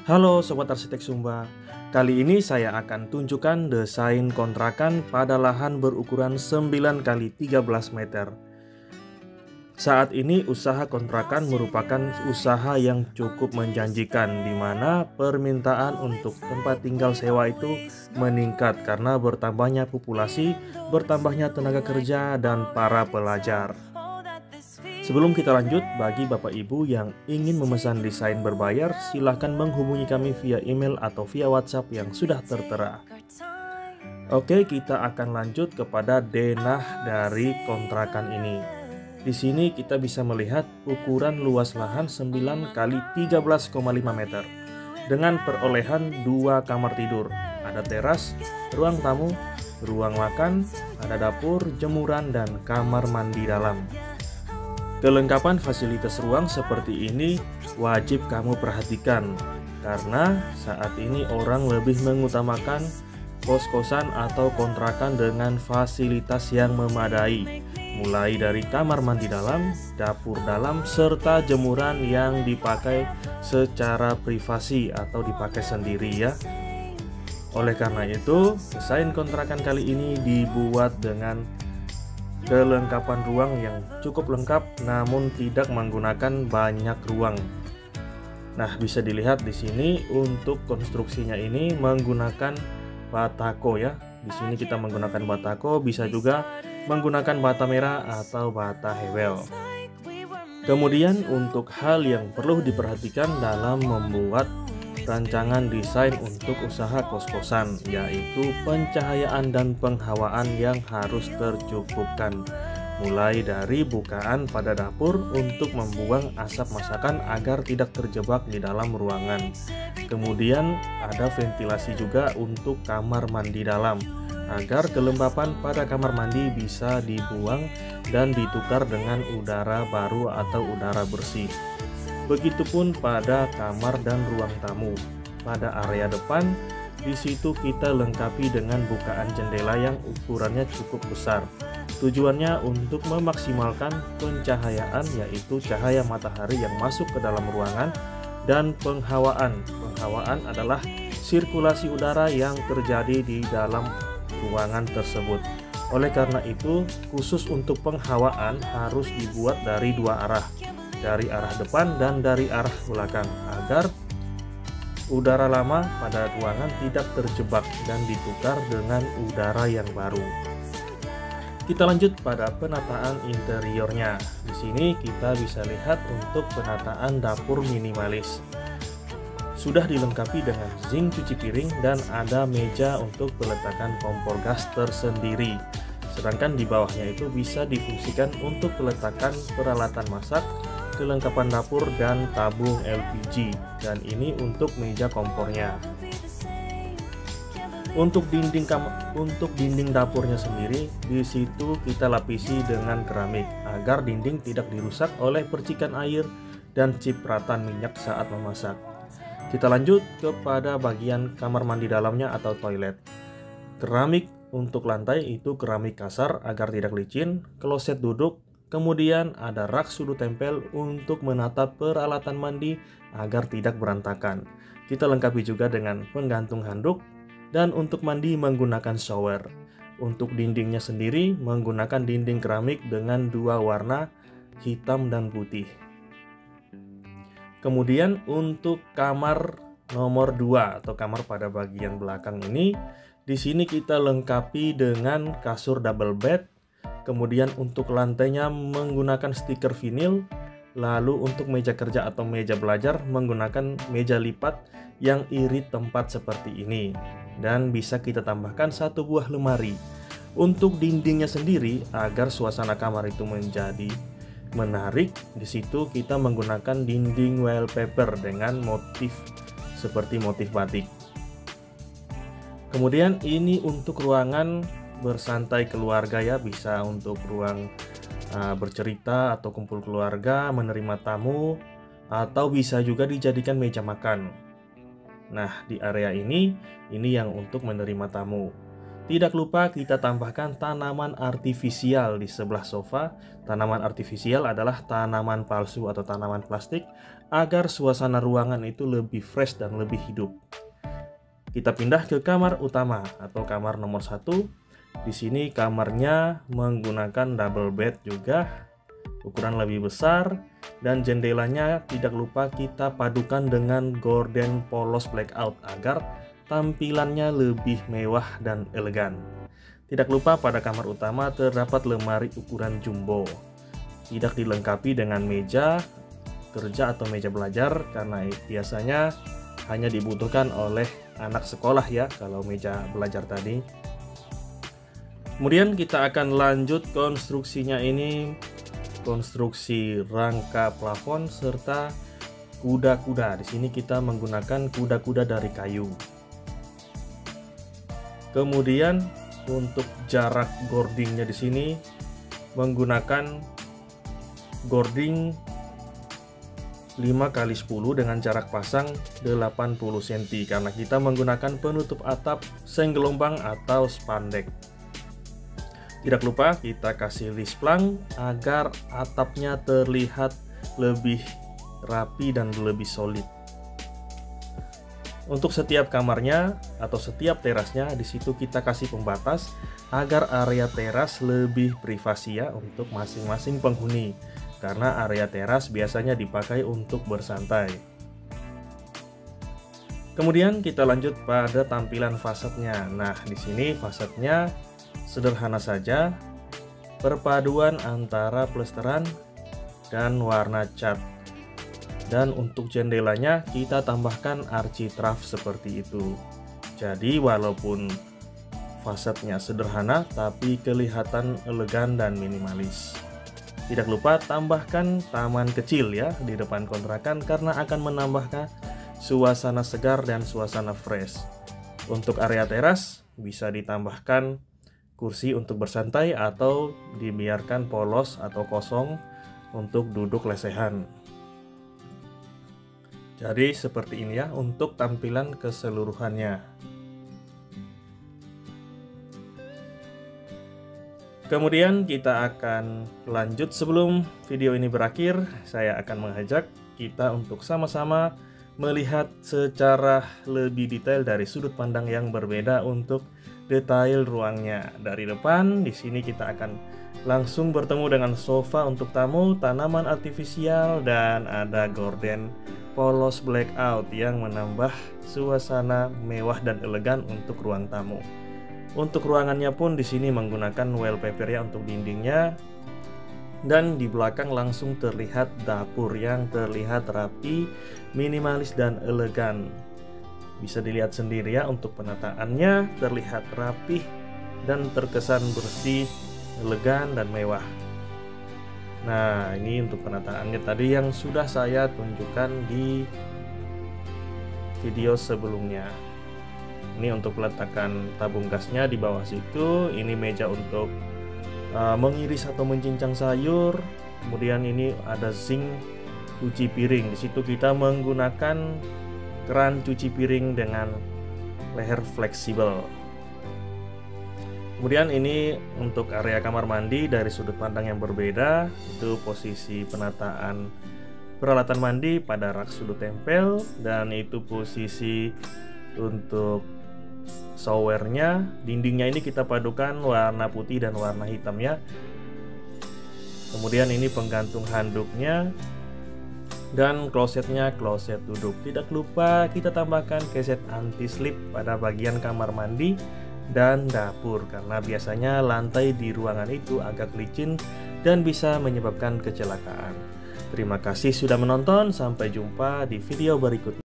Halo Sobat Arsitek Sumba, kali ini saya akan tunjukkan desain kontrakan pada lahan berukuran 9 kali 13 meter. Saat ini usaha kontrakan merupakan usaha yang cukup menjanjikan, di mana permintaan untuk tempat tinggal sewa itu meningkat karena bertambahnya populasi, bertambahnya tenaga kerja, dan para pelajar. Sebelum kita lanjut, bagi Bapak Ibu yang ingin memesan desain berbayar, silahkan menghubungi kami via email atau via WhatsApp yang sudah tertera. Oke, kita akan lanjut kepada denah dari kontrakan ini. Di sini kita bisa melihat ukuran luas lahan 9 kali 13,5 meter dengan perolehan 2 kamar tidur, ada teras, ruang tamu, ruang makan, ada dapur, jemuran, dan kamar mandi dalam. Kelengkapan fasilitas ruang seperti ini wajib kamu perhatikan, karena saat ini orang lebih mengutamakan kos-kosan atau kontrakan dengan fasilitas yang memadai, mulai dari kamar mandi dalam, dapur dalam, serta jemuran yang dipakai secara privasi atau dipakai sendiri ya. Oleh karena itu, desain kontrakan kali ini dibuat dengan kelengkapan ruang yang cukup lengkap namun tidak menggunakan banyak ruang. Nah, bisa dilihat di sini untuk konstruksinya ini menggunakan batako ya. Di sini kita menggunakan batako, bisa juga menggunakan bata merah atau bata hewel. Kemudian untuk hal yang perlu diperhatikan dalam membuat rancangan desain untuk usaha kos-kosan, yaitu pencahayaan dan penghawaan yang harus tercukupkan, mulai dari bukaan pada dapur untuk membuang asap masakan agar tidak terjebak di dalam ruangan. Kemudian ada ventilasi juga untuk kamar mandi dalam, agar kelembapan pada kamar mandi bisa dibuang dan ditukar dengan udara baru atau udara bersih. Begitupun pada kamar dan ruang tamu. Pada area depan, di situ kita lengkapi dengan bukaan jendela yang ukurannya cukup besar. Tujuannya untuk memaksimalkan pencahayaan, yaitu cahaya matahari yang masuk ke dalam ruangan, dan penghawaan. Penghawaan adalah sirkulasi udara yang terjadi di dalam ruangan tersebut. Oleh karena itu, khusus untuk penghawaan harus dibuat dari dua arah, dari arah depan dan dari arah belakang, agar udara lama pada ruangan tidak terjebak dan ditukar dengan udara yang baru. Kita lanjut pada penataan interiornya. Di sini kita bisa lihat untuk penataan dapur minimalis. Sudah dilengkapi dengan zinc cuci piring dan ada meja untuk peletakan kompor gas tersendiri. Sedangkan di bawahnya itu bisa difungsikan untuk peletakan peralatan masak, kelengkapan dapur, dan tabung LPG, dan ini untuk meja kompornya. Untuk dinding dapurnya sendiri, di situ kita lapisi dengan keramik agar dinding tidak dirusak oleh percikan air dan cipratan minyak saat memasak. Kita lanjut kepada bagian kamar mandi dalamnya atau toilet. Keramik untuk lantai itu keramik kasar agar tidak licin, kloset duduk. Kemudian ada rak sudut tempel untuk menata peralatan mandi agar tidak berantakan. Kita lengkapi juga dengan penggantung handuk, dan untuk mandi menggunakan shower. Untuk dindingnya sendiri menggunakan dinding keramik dengan dua warna, hitam dan putih. Kemudian untuk kamar nomor 2 atau kamar pada bagian belakang ini, di sini kita lengkapi dengan kasur double bed. Kemudian untuk lantainya menggunakan stiker vinil. Lalu untuk meja kerja atau meja belajar menggunakan meja lipat yang irit tempat seperti ini. Dan bisa kita tambahkan satu buah lemari. Untuk dindingnya sendiri, agar suasana kamar itu menjadi menarik, di situ kita menggunakan dinding wallpaper dengan motif seperti motif batik. Kemudian ini untuk ruangan bersantai keluarga ya, bisa untuk ruang bercerita atau kumpul keluarga, menerima tamu, atau bisa juga dijadikan meja makan. Nah, di area ini yang untuk menerima tamu. Tidak lupa kita tambahkan tanaman artifisial di sebelah sofa. Tanaman artifisial adalah tanaman palsu atau tanaman plastik agar suasana ruangan itu lebih fresh dan lebih hidup. Kita pindah ke kamar utama atau kamar nomor 1. Di sini kamarnya menggunakan double bed juga, ukuran lebih besar, dan jendelanya tidak lupa kita padukan dengan gorden polos blackout agar tampilannya lebih mewah dan elegan. Tidak lupa pada kamar utama terdapat lemari ukuran jumbo. Tidak dilengkapi dengan meja kerja atau meja belajar karena biasanya hanya dibutuhkan oleh anak sekolah ya kalau meja belajar tadi. Kemudian kita akan lanjut konstruksinya ini, konstruksi rangka plafon serta kuda-kuda. Di sini kita menggunakan kuda-kuda dari kayu. Kemudian untuk jarak gordingnya di sini menggunakan gording 5x10 dengan jarak pasang 80 cm karena kita menggunakan penutup atap senggelombang atau spandek. Tidak lupa kita kasih lisplang agar atapnya terlihat lebih rapi dan lebih solid. Untuk setiap kamarnya atau setiap terasnya di situ kita kasih pembatas agar area teras lebih privasi ya untuk masing-masing penghuni. Karena area teras biasanya dipakai untuk bersantai. Kemudian kita lanjut pada tampilan fasadnya. Nah, di sini fasadnya sederhana saja, perpaduan antara plesteran dan warna cat. Dan untuk jendelanya kita tambahkan architrave seperti itu. Jadi walaupun fasadnya sederhana tapi kelihatan elegan dan minimalis. Tidak lupa tambahkan taman kecil ya di depan kontrakan karena akan menambahkan suasana segar dan suasana fresh. Untuk area teras bisa ditambahkan kursi untuk bersantai atau dibiarkan polos atau kosong untuk duduk lesehan. Jadi seperti ini ya untuk tampilan keseluruhannya. Kemudian kita akan lanjut. Sebelum video ini berakhir, saya akan mengajak kita untuk sama-sama melihat secara lebih detail dari sudut pandang yang berbeda untuk detail ruangnya. Dari depan di sini kita akan langsung bertemu dengan sofa untuk tamu, tanaman artifisial, dan ada gorden polos blackout yang menambah suasana mewah dan elegan untuk ruang tamu. Untuk ruangannya pun di sini menggunakan wallpaper ya untuk dindingnya, dan di belakang langsung terlihat dapur yang terlihat rapi, minimalis dan elegan. Bisa dilihat sendiri ya untuk penataannya terlihat rapih dan terkesan bersih, elegan dan mewah. Nah, ini untuk penataannya tadi yang sudah saya tunjukkan di video sebelumnya. Ini untuk peletakan tabung gasnya di bawah situ. Ini meja untuk mengiris atau mencincang sayur. Kemudian ini ada sink cuci piring. Di situ kita menggunakan keran cuci piring dengan leher fleksibel. Kemudian ini untuk area kamar mandi dari sudut pandang yang berbeda. Itu posisi penataan peralatan mandi pada rak sudut tempel, dan itu posisi untuk showernya. Dindingnya ini kita padukan warna putih dan warna hitamnya. Kemudian ini penggantung handuknya, dan klosetnya kloset duduk. Tidak lupa kita tambahkan keset anti slip pada bagian kamar mandi dan dapur karena biasanya lantai di ruangan itu agak licin dan bisa menyebabkan kecelakaan. Terima kasih sudah menonton, sampai jumpa di video berikutnya.